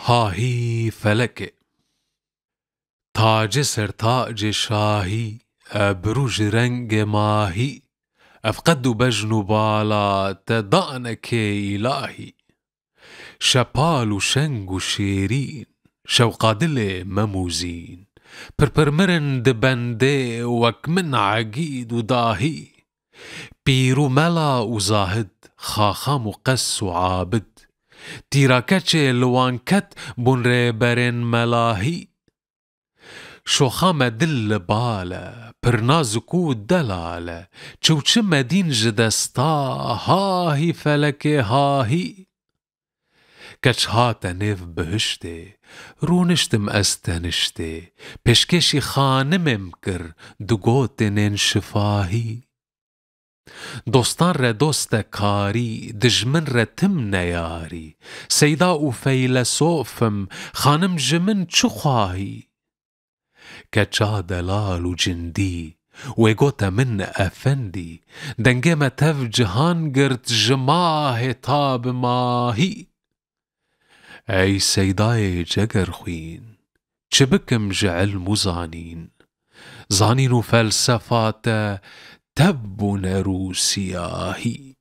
هاهی فلکه تاج سر تاج شاهی بروج رنگ ماهی افقد بجن بالا تضعنك إلهي شپال و شنگ و شیرین شوقادل مموزین پرپرمرند بنده وک من عقید و داهی پیر و ملا و زاهد خاخام و قس و عابد تیراکچ لوانکت بون ریبرن ملاهی شوخام دل باله پرنازکو دلاله چوچه مدین جدستا هاهی فلکه هاهی کچ هات نیف بهشته رونشتم استنشته پشکشی خانمم کر دگوتنین شفاهی دوستان را دوست کاری دجمن را تم نیاری سیدا و فیلسوفم خانم جمن چو خواهی کچا دلال و جندی و گوتا من افندی دنگه ما تف جهان گرد جماه تاب ماهی ای سیدای جگر خوین چه بکم جعل مزانین زانین و فلسفات تب و نرو سیاهی